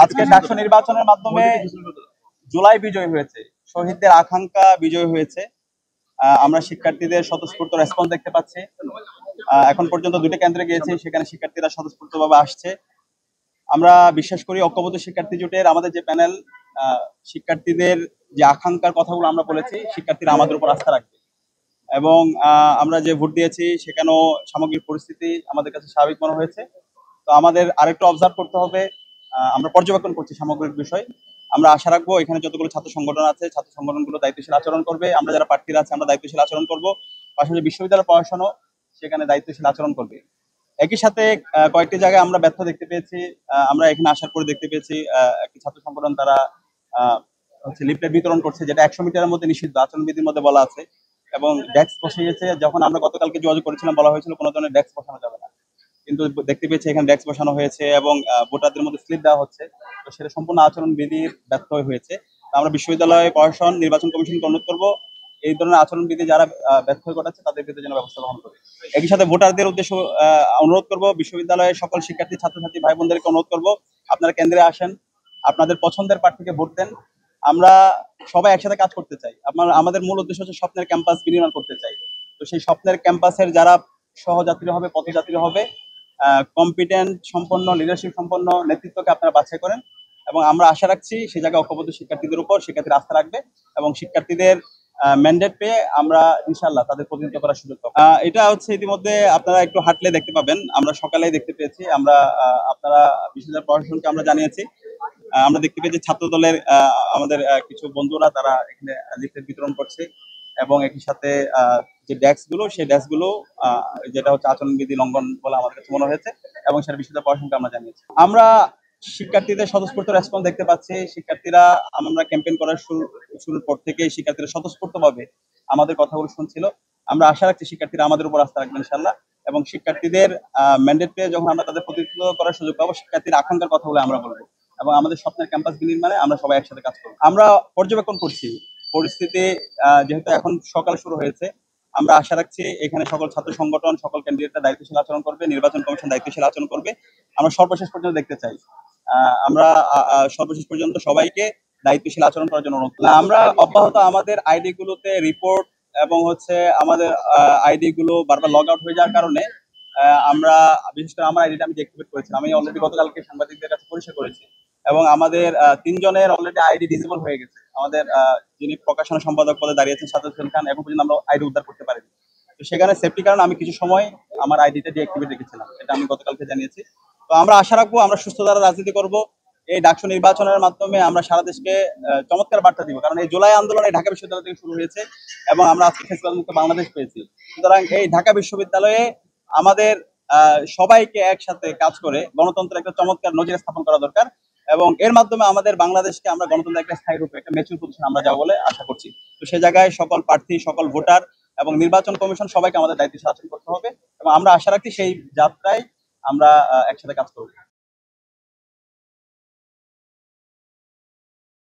আজকে ডাকসু নির্বাচনের মাধ্যমে জুলাই বিজয় হয়েছে, শহীদদের আকাঙ্ক্ষা বিজয় হয়েছে। আমরা শিক্ষার্থীদের স্বতঃস্ফূর্ত রেসপন্স দেখতে পাচ্ছি। এখন পর্যন্ত দুটো কেন্দ্রে গিয়েছি, সেখানে শিক্ষার্থীরা স্বতঃস্ফূর্তভাবে আসছে। আমরা বিশ্বাস করি ঐক্যবদ্ধ শিক্ষার্থী জোটের আমাদের যে প্যানেল, শিক্ষার্থীদের যে আকাঙ্ক্ষার কথাগুলো আমরা বলেছি, শিক্ষার্থীরা আমাদের উপর আস্থা রাখবে। এবং আমরা যে ভোট দিয়েছি সেখানেও সামগ্রিক পরিস্থিতি আমাদের কাছে স্বাভাবিক মনে হয়েছে। তো আমাদের আরেকটু অবজার্ভ করতে হবে, আমরা পর্যবেক্ষণ করছি সামগ্রিক বিষয়। আমরা আশা রাখবো এখানে যতগুলো ছাত্র সংগঠন আছে, ছাত্র সংগঠনগুলো দায়িত্বশীল আচরণ করবে। আমরা যারা প্রার্থীরা আছে আমরা দায়িত্বশীল আচরণ করব। পাশাপাশি বিশ্ববিদ্যালয় প্রশাসনও সেখানে দায়িত্বশীল আচরণ করবে। একই সাথে কয়েকটি জায়গায় আমরা ব্যর্থ দেখতে পেয়েছি। আমরা এখানে আসার পরে দেখতে পেয়েছি একটি ছাত্র সংগঠন তারা হচ্ছে লিফলেট বিতরণ করছে, যেটা 100 মিটারের মধ্যে নিষিদ্ধ, আচরণবিধির মধ্যে বলা আছে। এবং ডেস্ক বসে গেছে। যখন আমরা গতকালকে যোগাযোগ করেছিলাম বলা হয়েছিল কোনো ধরনের ডেস্ক বসানো যাবে না, কিন্তু দেখতে পেয়েছি এখানে ডেস্ক বসানো হয়েছে এবং ভোটারদের মধ্যে স্লিপ দেওয়া হচ্ছে। তো সেটা সম্পূর্ণ আচরণ বিধির ব্যর্থ হয়েছে। আমরা বিশ্ববিদ্যালয় প্রশাসন, নির্বাচন কমিশনকে অনুরোধ করবো এই ধরনের আচরণ বিধি যারা ব্যর্থ ঘটাচ্ছে তাদের বিরুদ্ধে যেন ব্যবস্থা গ্রহণ করে। একই সাথে ভোটারদের উদ্দেশ্য অনুরোধ করবো, বিশ্ববিদ্যালয়ের সকল শিক্ষার্থী ছাত্রছাত্রী ভাই বোনদেরকে অনুরোধ করবো, আপনারা কেন্দ্রে আসেন, আপনাদের পছন্দের প্রার্থীকে ভোট দেন। আমরা সবাই একসাথে কাজ করতে চাই। আমাদের মূল উদ্দেশ্য হচ্ছে স্বপ্নের ক্যাম্পাস বিনির্মাণ করতে চাই। তো সেই স্বপ্নের ক্যাম্পাসের যারা সহযাত্রী হবে, পথযাত্রী হবে, কম্পিটেন্ট সম্পন্ন, লিডারশিপ সম্পন্ন নেতৃত্বকে আপনারা বাছাই করেন। এবং আমরা আশা রাখছি সেই জায়গায় ঐক্যবদ্ধ শিক্ষার্থীদের উপর শিক্ষার্থীরা আস্থা রাখবে এবং শিক্ষার্থীদের ম্যান্ডেট পেয়ে আমরা ইনশাল্লাহ তাদের প্রতিনিধিত্ব করার সুযোগ পাবো। এটা হচ্ছে ইতিমধ্যে আপনারা একটু হাঁটলে দেখতে পাবেন, আমরা সকালেই দেখতে পেয়েছি। আমরা আপনারা বিশ্ববিদ্যালয় প্রশাসনকে আমরা জানিয়েছি। আমরা দেখতে পেয়েছি ছাত্র দলের আমাদের কিছু বন্ধুরা তারা এখানে লিফলেট বিতরণ করছে এবং একই সাথে যে ডেস্ক গুলো, সেই ডেস্ক গুলো যেটা হচ্ছে আচরণবিধি লঙ্ঘন বলে আমাদের কাছে মনে হয়েছে এবং সেটা বিশ্ববিদ্যালয় প্রশাসনকে আমরা জানিয়েছি। আমরা শিক্ষার্থীদের স্বতঃস্ফূর্ত রেসপন্স দেখতে পাচ্ছি। শিক্ষার্থীরা আমরা ক্যাম্পেইন করার শুরুর পর থেকে শিক্ষার্থীরা স্বতঃস্ফূর্তভাবে আমাদের কথাগুলো শুনছিল। আমরা আশা রাখছি শিক্ষার্থীরা আমাদের উপর আস্থা রাখবেন ইনশাল্লাহ। এবং শিক্ষার্থীদের ম্যান্ডেট পেয়ে যখন আমরা তাদের প্রতিনিধিত্ব করার সুযোগ পাবো, শিক্ষার্থীর আকাঙ্ক্ষার কথাগুলো আমরা বলবো এবং আমাদের স্বপ্নের ক্যাম্পাস বিনির্মাণে আমরা সবাই একসাথে কাজ করবো। আমরা পর্যবেক্ষণ করছি পরিস্থিতি, যেহেতু এখন সকাল শুরু হয়েছে। আমরা আশা রাখছি এখানে সকল ছাত্র সংগঠন, সকল ক্যান্ডিডেটরা দায়িত্বশীল আচরণ করবে, নির্বাচন কমিশন দায়িত্বশীল আচরণ করবে। আমরা সর্বশেষ পর্যন্ত দেখতে চাই, আমরা সর্বশেষ পর্যন্ত সবাইকে দায়িত্বশীল আচরণ করার জন্য অনুরোধ। আমরা অব্যাহত আমাদের আইডি গুলোতে রিপোর্ট এবং হচ্ছে আমাদের আইডি গুলো বারবার লগ আউট হয়ে যাওয়ার কারণে আমরা, বিশেষ করে আমার আইডিটা আমি ডিঅ্যাক্টিভেট করেছিলাম। আমি অলরেডি গতকালকে সাংবাদিকদের কাছে পরিষ্কার করেছি এবং আমাদের 3 জনের অলরেডি আইডি ডিসেবল হয়ে গেছে। আমাদের যিনি প্রকাশনা সম্পাদক পদে দাঁড়িয়েছেন সাজ্জাদ হোসেন খান, এখন পর্যন্ত আমরা আইডি উদ্ধার করতে পারিনি। তো সেখানে সেফটি কারণে আমি কিছু সময় আমার আইডিটা ডিঅ্যাক্টিভেট রেখেছিলাম, এটা আমি গতকালকে জানিয়েছি। তো আমরা আশা রাখবো আমরা সুস্থ ধারা রাজনীতি করব। এই ডাকসু নির্বাচনের মাধ্যমে আমরা সারা দেশকে চমৎকার বার্তা দিব, কারণ এই জুলাই আন্দোলন এই ঢাকা বিশ্ববিদ্যালয় থেকে শুরু হয়েছে এবং আমরা আজকে ফেসবুক মুক্ত বাংলাদেশ পেয়েছি। সুতরাং এই ঢাকা বিশ্ববিদ্যালয়ে আমাদের সবাইকে একসাথে কাজ করে গণতন্ত্রের একটা চমৎকার নজির স্থাপন করা দরকার এবং এর মাধ্যমে আমাদের বাংলাদেশকে আমরা গণতন্ত্রের একটা স্থায়ী রূপে একটা ম্যাচিউর পজিশন আমরা যাবো বলে আশা করছি। তো সে জায়গায় সকল প্রার্থী, সকল ভোটার এবং নির্বাচন কমিশন সবাইকে আমাদের দায়িত্ব আচরণ করতে হবে এবং আমরা আশা রাখছি সেই যাত্রায় আমরা একসাথে কাজ করবো।